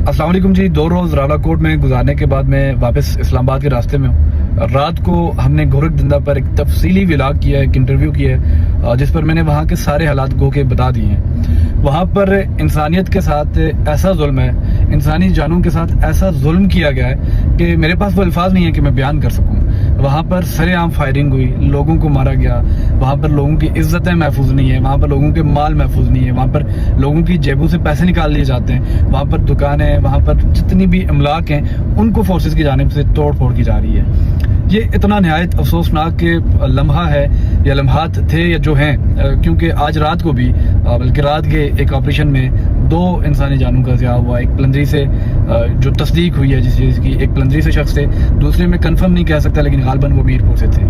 السلام علیکم جی. 2 روز راولا کوٹ میں گزارنے کے بعد میں واپس اسلام آباد کے راستے میں ہوں. رات کو ہم نے گورکھ دندہ پر ایک تفصیلی ولاگ کیا ہے, ایک انٹرویو کیا ہے جس پر میں نے وہاں کے سارے حالات گو کے بتا دیے ہیں. وہاں پر انسانیت کے ساتھ ایسا ظلم ہے, انسانی جانوں کے ساتھ ایسا ظلم کیا گیا ہے کہ میرے پاس وہ الفاظ نہیں ہیں کہ میں بیان کر سکوں. وہاں پر سرے عام فائرنگ ہوئی, لوگوں کو مارا گیا, وہاں پر لوگوں کی عزتیں محفوظ نہیں ہیں, وہاں پر لوگوں کے مال محفوظ نہیں ہے, وہاں پر لوگوں کی جیبوں سے پیسے نکال لیے جاتے ہیں, وہاں پر دکانیں, وہاں پر جتنی بھی املاک ہیں ان کو فورسز کی جانب سے توڑ پھوڑ کی جا رہی ہے. یہ اتنا نہایت افسوسناک لمحہ ہے یا لمحات تھے یا جو ہیں, کیونکہ آج رات کو بھی بلکہ رات کے ایک آپریشن میں 2 انسانی جانوں کا ضیاع ہوا. ایک پلندری سے جو تصدیق ہوئی ہے جس چیز کی, ایک پلندری سے شخص تھے, دوسرے میں کنفرم نہیں کہہ سکتا لیکن غالباً وہ میرپور سے تھے.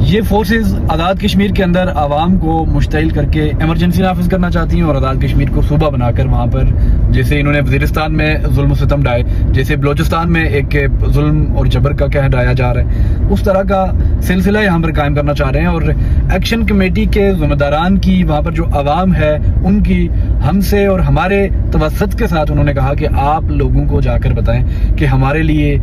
یہ فورسز آزاد کشمیر کے اندر عوام کو مشتعل کر کے ایمرجنسی نافذ کرنا چاہتی ہیں اور آزاد کشمیر کو صوبہ بنا کر وہاں پر جیسے انہوں نے وزیرستان میں ظلم و ستم ڈھائے, جیسے بلوچستان میں ایک ظلم اور جبر کا قہر ڈھایا جا رہا ہے, اس طرح کا سلسلہ یہاں پر قائم کرنا چاہ رہے ہیں. اور ایکشن کمیٹی کے ذمہ داران کی, وہاں پر جو عوام ہے ان کی, ہم سے اور ہمارے توسط کے ساتھ انہوں نے کہا کہ آپ لوگوں کو جا کر بتائیں کہ ہمارے لیے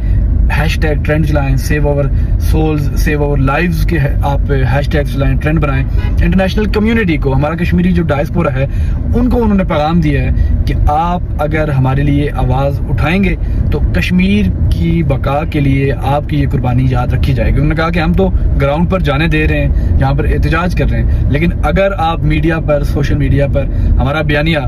ہیش ٹیگ ٹرینڈ چلائیں, save over souls, save over lives کے آپ ہیش ٹیگ چلائیں, ٹرینڈ بنائیں. انٹرنیشنل کمیونٹی کو, ہمارا کشمیری جو ڈائسپورا ہے ان کو انہوں نے پیغام دیا ہے کہ آپ اگر ہمارے لیے آواز اٹھائیں گے تو کشمیر کی بقا کے لیے آپ کی یہ قربانی یاد رکھی جائے گی. انہوں نے کہا کہ ہم تو گراؤنڈ پر جانے دے رہے ہیں, یہاں پر احتجاج کر رہے ہیں, لیکن اگر آپ میڈیا پر, سوشل میڈیا پر ہمارا بیانیہ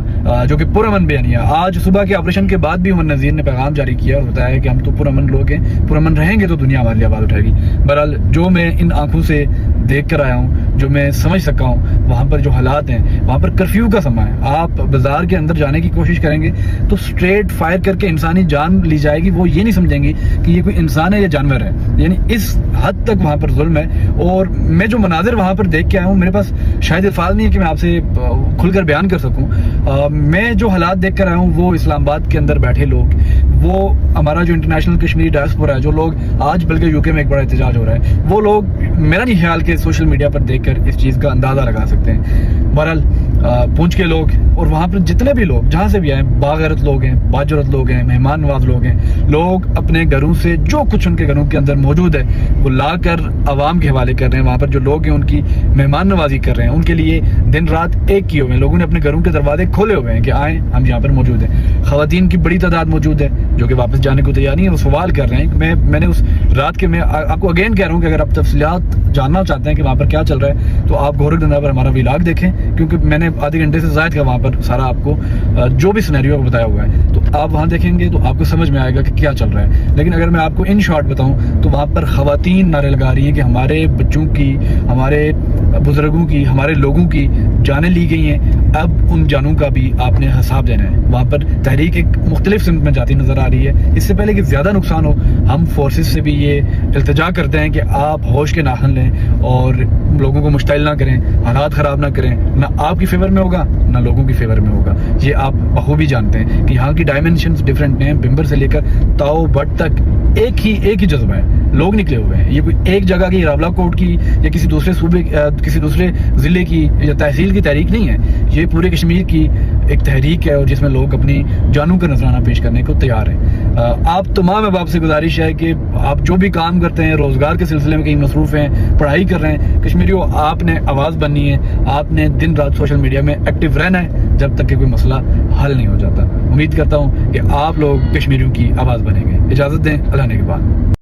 جو کہ پرامن بیانیہ, آج صبح کے آپریشن کے بعد بھی عمر نذیر نے پیغام جاری کیا اور بتایا کہ ہم تو پرامن لوگ ہیں, پرامن رہیں گے تو دنیا ہمارے لیے آواز اٹھائے گی. بہرحال جو میں ان آنکھوں سے دیکھ کر آیا ہوں, جو میں سمجھ سکا ہوں, وہاں پر جو حالات ہیں, وہاں پر کرفیو کا سماں ہے. آپ بازار کے اندر جانے کی کوشش کریں گے تو سٹریٹ فائر کر کے انسانی جان لی جائے گی, وہ یہ نہیں سمجھیں گی کہ یہ کوئی انسان ہے یا جانور ہے. یعنی اس حد تک وہاں پر ظلم ہے. اور میں جو مناظر وہاں پر دیکھ کے آیا ہوں, میرے پاس شاید الفاظ نہیں ہے کہ میں آپ سے کھل کر بیان کر سکوں. میں جو حالات دیکھ کر آیا ہوں, وہ اسلام آباد کے اندر بیٹھے لوگ, وہ ہمارا جو انٹرنیشنل کشمیری ڈائسپورا ہے, جو لوگ آج بلکہ یو کے میں ایک بڑا احتجاج ہو رہا ہے, وہ لوگ میرا نہیں خیال کہ سوشل میڈیا پر دیکھ کر اس چیز کا اندازہ لگا سکتے ہیں. بہرحال پونچھ کے لوگ اور وہاں پر جتنے بھی لوگ جہاں سے بھی آئے, باغیرت لوگ ہیں, باجرت لوگ ہیں, مہمان نواز لوگ ہیں, لوگ اپنے گھروں سے جو کچھ ان کے گھروں کے اندر موجود ہے وہ لا کر عوام کے حوالے کر رہے ہیں. وہاں پر جو لوگ ہیں ان کی مہمان نوازی کر رہے ہیں, ان کے لیے دن رات ایک کیے ہوئے ہیں. لوگوں نے اپنے گھروں کے دروازے کھولے ہوئے ہیں کہ آئیں, ہم یہاں پر موجود ہیں. خواتین کی بڑی تعداد موجود ہے جو کہ واپس جانے کو تیار نہیں ہے, وہ سوال کر رہے ہیں. میں نے اس رات کے, میں آپ کو اگین کہہ رہا ہوں کہ اگر آپ تفصیلات جاننا چاہتے ہیں کہ وہاں پر کیا چل رہا ہے تو آپ گورکھ دندہ پر ہمارا ولاگ دیکھیں, کیونکہ میں نے آدھے گھنٹے سے زائد کا وہاں پر سارا آپ کو جو بھی سینیریو بتایا ہوا ہے, تو آپ وہاں دیکھیں گے تو آپ کو سمجھ میں آئے گا کہ کیا چل رہا ہے. لیکن اگر میں آپ کو ان شارٹ بتاؤں تو وہاں پر خواتین نعرے لگا رہی ہیں کہ ہمارے بچوں کی, ہمارے بزرگوں کی, ہمارے لوگوں کی جانیں لی گئی ہیں, اب ان جانوں کا بھی آپ نے حساب دینا ہے. وہاں پر تحریک ایک مختلف سمت میں جاتی نظر آ رہی ہے. اس سے پہلے کہ زیادہ نقصان ہو, ہم فورسز سے بھی یہ التجا کرتے ہیں کہ آپ ہوش کے ناخن لیں اور لوگوں کو مشتعل نہ کریں, حالات خراب نہ کریں. نہ آپ کی فیور میں ہوگا نہ لوگوں کی فیور میں ہوگا. یہ آپ بخوبی جانتے ہیں کہ یہاں کی ڈائمینشنز ڈیفرنٹ ہیں. بمبر سے لے کر تاؤ بٹ تک ایک ہی جذبہ ہے, لوگ نکلے ہوئے ہیں. یہ کوئی ایک جگہ کی راولا کوٹ کی یا کسی دوسرے صوبے, کسی دوسرے ضلع کی یا تحصیل کی تحریک نہیں ہے. یہ پورے کشمیر کی ایک تحریک ہے اور جس میں لوگ اپنی جانوں کا نذرانہ پیش کرنے کو تیار ہیں. آپ تمام احباب سے گزارش ہے کہ آپ جو بھی کام کرتے ہیں, روزگار کے سلسلے میں کہیں مصروف ہیں, پڑھائی کر رہے ہیں, کشمیریوں آپ نے آواز بننی ہے, آپ نے دن رات سوشل میڈیا میں ایکٹیو رہنا ہے جب تک کہ کوئی مسئلہ حل نہیں ہو جاتا. امید کرتا ہوں کہ آپ لوگ کشمیریوں کی آواز بنیں گے. اجازت دیں, اللہ نے کے بعد.